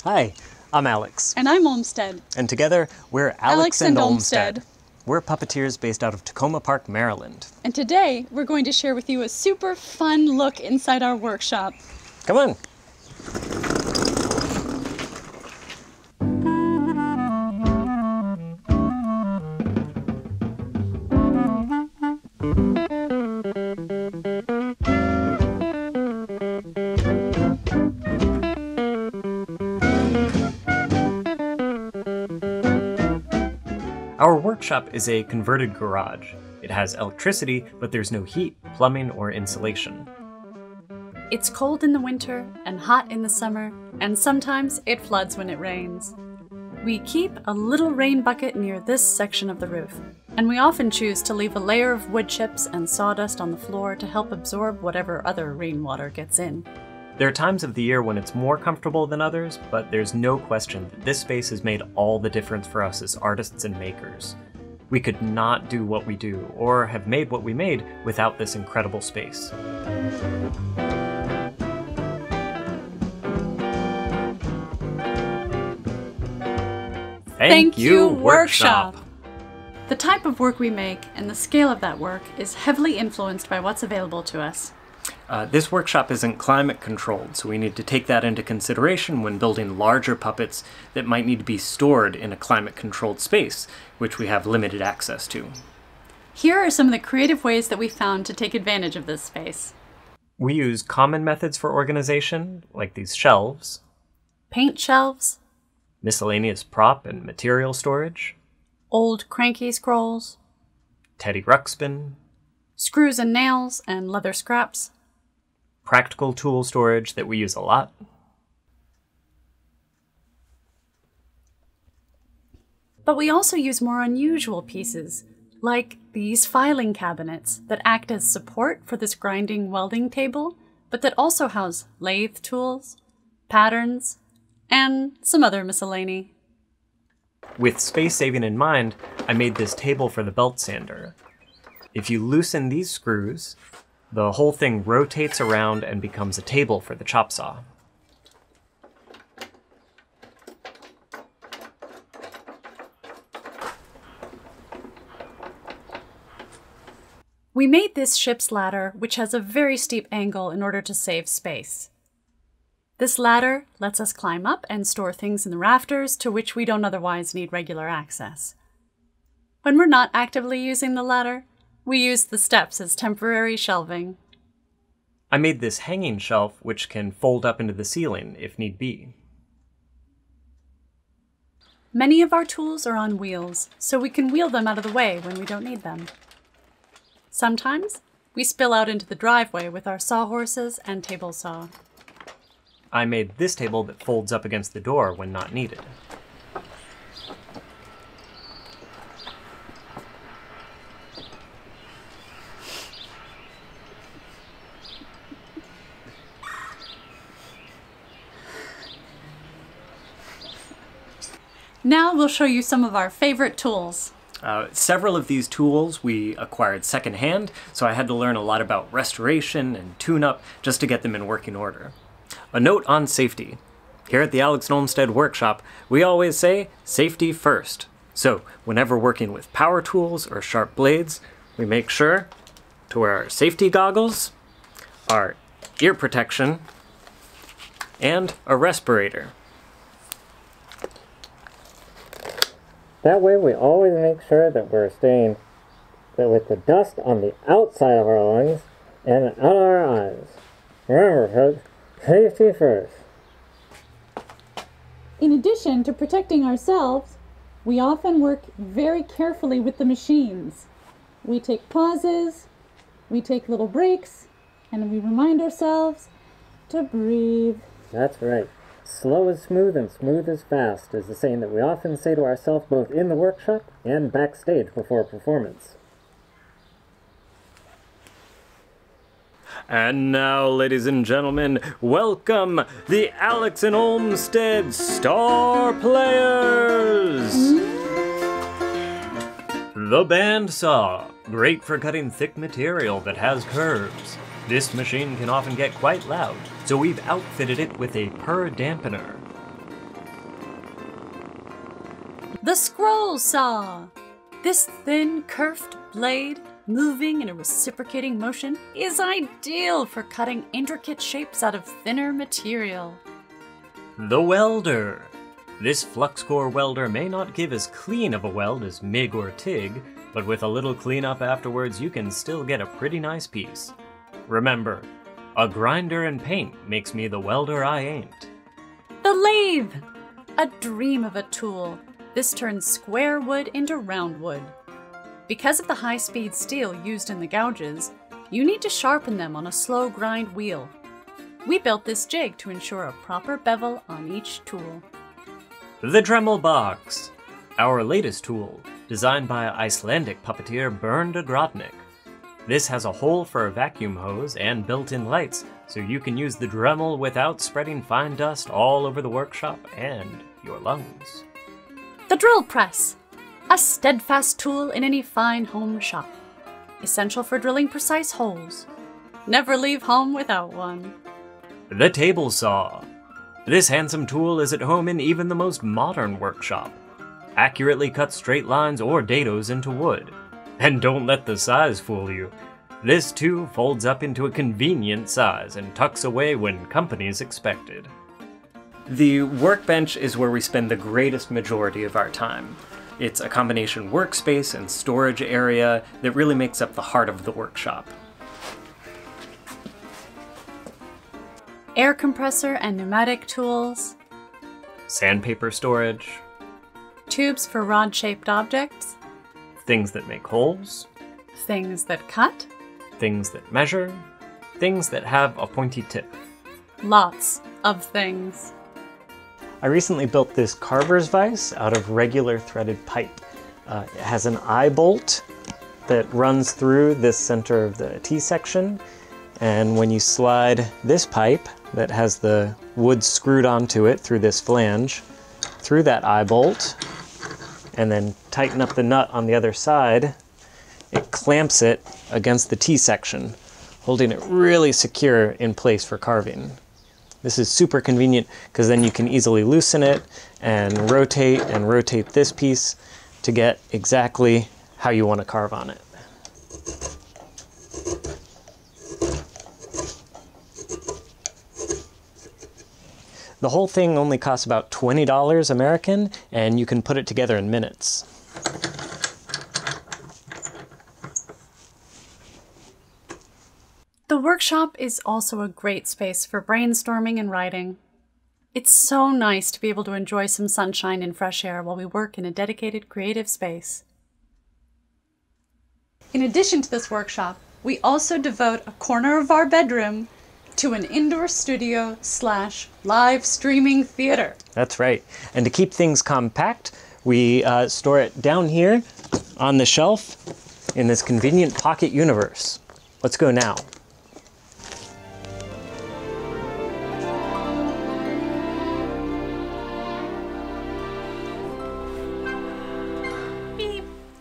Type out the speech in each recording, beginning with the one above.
Hi, I'm Alex. And I'm Olmsted. And together, we're Alex and Olmsted. We're puppeteers based out of Tacoma Park, Maryland. And today, we're going to share with you a super fun look inside our workshop. Come on. Our workshop is a converted garage. It has electricity, but there's no heat, plumbing, or insulation. It's cold in the winter and hot in the summer, and sometimes it floods when it rains. We keep a little rain bucket near this section of the roof, and we often choose to leave a layer of wood chips and sawdust on the floor to help absorb whatever other rainwater gets in. There are times of the year when it's more comfortable than others, but there's no question that this space has made all the difference for us as artists and makers. We could not do what we do, or have made what we made, without this incredible space. Thank you, Workshop! The type of work we make and the scale of that work is heavily influenced by what's available to us. This workshop isn't climate controlled, so we need to take that into consideration when building larger puppets that might need to be stored in a climate controlled space, which we have limited access to. Here are some of the creative ways that we found to take advantage of this space. We use common methods for organization, like these shelves, Paint shelves, miscellaneous prop and material storage, old cranky scrolls, Teddy Ruxpin, screws and nails and leather scraps, practical tool storage that we use a lot, but we also use more unusual pieces, like these filing cabinets that act as support for this grinding welding table, but that also house lathe tools, patterns, and some other miscellany. With space saving in mind, I made this table for the belt sander. If you loosen these screws, the whole thing rotates around and becomes a table for the chop saw. We made this ship's ladder, which has a very steep angle in order to save space. This ladder lets us climb up and store things in the rafters to which we don't otherwise need regular access. When we're not actively using the ladder, we use the steps as temporary shelving. I made this hanging shelf which can fold up into the ceiling if need be. Many of our tools are on wheels, so we can wheel them out of the way when we don't need them. Sometimes we spill out into the driveway with our sawhorses and table saw. I made this table that folds up against the door when not needed. Now we'll show you some of our favorite tools. Several of these tools we acquired secondhand, so I had to learn a lot about restoration and tune-up just to get them in working order. A note on safety. Here at the Alex and Olmsted workshop, we always say safety first. So whenever working with power tools or sharp blades, we make sure to wear our safety goggles, our ear protection, and a respirator. That way we always make sure that we're staying with the dust on the outside of our lungs and out of our eyes. Remember, folks, safety first. In addition to protecting ourselves, we often work very carefully with the machines. We take pauses, we take little breaks, and we remind ourselves to breathe. That's right. Slow is smooth and smooth is fast is the saying that we often say to ourselves both in the workshop and backstage before a performance. And now, ladies and gentlemen, welcome the Alex and Olmsted Star Players! The bandsaw, great for cutting thick material that has curves. This machine can often get quite loud, so we've outfitted it with a purr dampener. The scroll saw! This thin, curved blade, moving in a reciprocating motion, is ideal for cutting intricate shapes out of thinner material. The welder! This flux core welder may not give as clean of a weld as MIG or TIG, but with a little cleanup afterwards you can still get a pretty nice piece. Remember, a grinder and paint makes me the welder I ain't. The lathe! A dream of a tool. This turns square wood into round wood. Because of the high-speed steel used in the gouges, you need to sharpen them on a slow grind wheel. We built this jig to ensure a proper bevel on each tool. The Dremel Box! Our latest tool, designed by Icelandic puppeteer Bernd Grodnik. This has a hole for a vacuum hose and built-in lights, so you can use the Dremel without spreading fine dust all over the workshop and your lungs. The drill press! A steadfast tool in any fine home shop. Essential for drilling precise holes. Never leave home without one. The table saw! This handsome tool is at home in even the most modern workshop. Accurately cut straight lines or dados into wood. And don't let the size fool you. This too folds up into a convenient size and tucks away when company's expected. The Workbench is where we spend the greatest majority of our time. It's a combination workspace and storage area that really makes up the heart of the workshop. Air compressor and pneumatic tools. Sandpaper storage. Tubes for rod-shaped objects. Things that make holes. Things that cut. Things that measure. Things that have a pointy tip. Lots of things. I recently built this carver's vise out of regular threaded pipe. It has an eye bolt that runs through this center of the T-section, and when you slide this pipe that has the wood screwed onto it through this flange, through that eye bolt, and then tighten up the nut on the other side, it clamps it against the T-section, holding it really secure in place for carving. This is super convenient because then you can easily loosen it and rotate this piece to get exactly how you want to carve on it. The whole thing only costs about $20 American, and you can put it together in minutes. The workshop is also a great space for brainstorming and writing. It's so nice to be able to enjoy some sunshine and fresh air while we work in a dedicated creative space. In addition to this workshop, we also devote a corner of our bedroom to an indoor studio / live streaming theater. That's right. And to keep things compact, we store it down here on the shelf in this convenient pocket universe. Let's go now.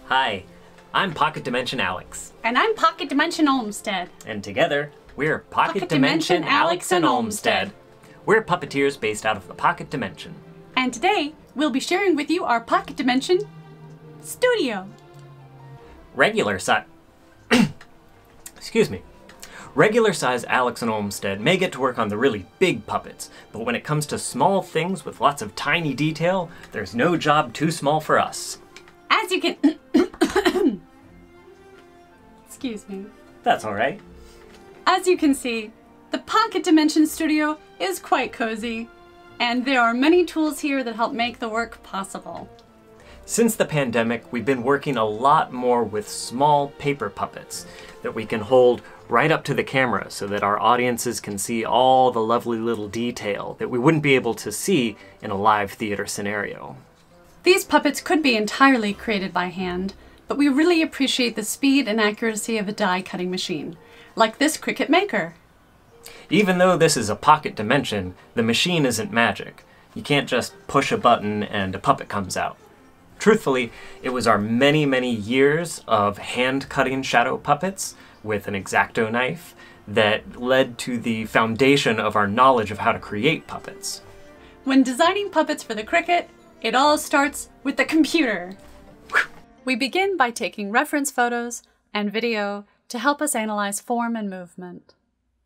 Hi, I'm Pocket Dimension Alex. And I'm Pocket Dimension Olmsted. And together, we're Pocket Dimension Alex and Olmsted. We're puppeteers based out of the Pocket Dimension. And today, we'll be sharing with you our Pocket Dimension studio. Regular size... Excuse me. Regular size Alex and Olmsted may get to work on the really big puppets, but when it comes to small things with lots of tiny detail, there's no job too small for us. As you can... Excuse me. That's all right. As you can see, the Pocket Dimension studio is quite cozy, and there are many tools here that help make the work possible. Since the pandemic, we've been working a lot more with small paper puppets that we can hold right up to the camera so that our audiences can see all the lovely little detail that we wouldn't be able to see in a live theater scenario. These puppets could be entirely created by hand, but we really appreciate the speed and accuracy of a die-cutting machine, like this Cricut Maker. Even though this is a Pocket Dimension, the machine isn't magic. You can't just push a button and a puppet comes out. Truthfully, it was our many, many years of hand-cutting shadow puppets with an X-Acto knife that led to the foundation of our knowledge of how to create puppets. When designing puppets for the Cricut, It all starts with the computer. We begin by taking reference photos and video to help us analyze form and movement.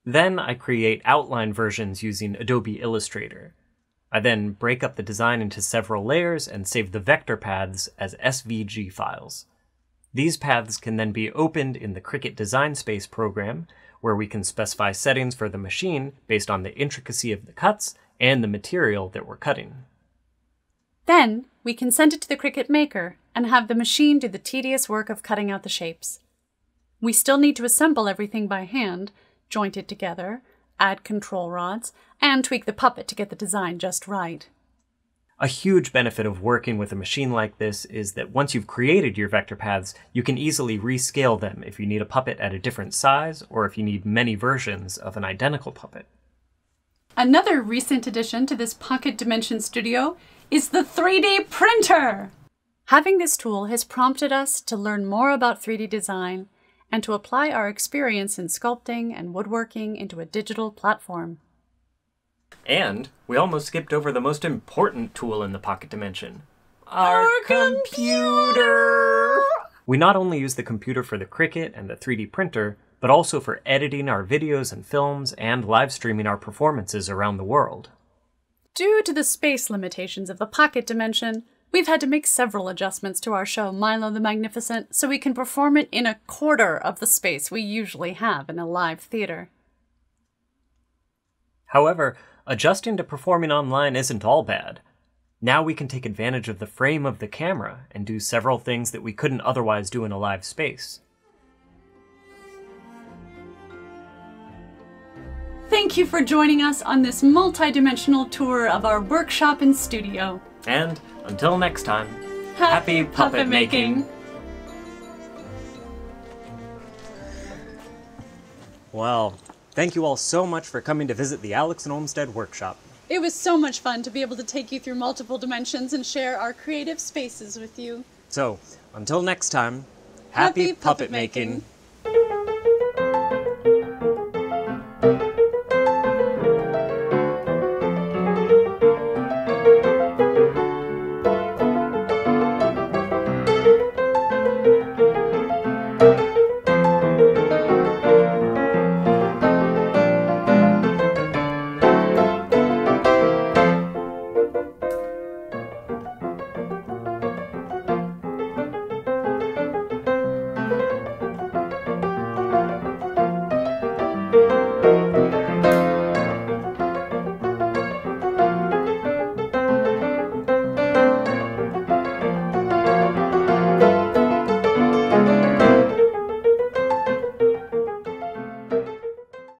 Then I create outline versions using Adobe Illustrator. I then break up the design into several layers and save the vector paths as SVG files. These paths can then be opened in the Cricut Design Space program, where we can specify settings for the machine based on the intricacy of the cuts and the material that we're cutting. Then, we can send it to the Cricut Maker and have the machine do the tedious work of cutting out the shapes. We still need to assemble everything by hand, joint it together, add control rods, and tweak the puppet to get the design just right. A huge benefit of working with a machine like this is that once you've created your vector paths, you can easily rescale them if you need a puppet at a different size or if you need many versions of an identical puppet. Another recent addition to this Pocket Dimension studio is the 3D printer! Having this tool has prompted us to learn more about 3D design and to apply our experience in sculpting and woodworking into a digital platform. And we almost skipped over the most important tool in the Pocket Dimension. Our computer! We not only use the computer for the Cricut and the 3D printer, but also for editing our videos and films and live streaming our performances around the world. Due to the space limitations of the Pocket Dimension, we've had to make several adjustments to our show Milo the Magnificent so we can perform it in a quarter of the space we usually have in a live theater. However, adjusting to performing online isn't all bad. Now we can take advantage of the frame of the camera and do several things that we couldn't otherwise do in a live space. Thank you for joining us on this multi-dimensional tour of our workshop and studio. And until next time, Happy puppet making! Well, thank you all so much for coming to visit the Alex and Olmsted workshop. It was so much fun to be able to take you through multiple dimensions and share our creative spaces with you. So, until next time, happy puppet making!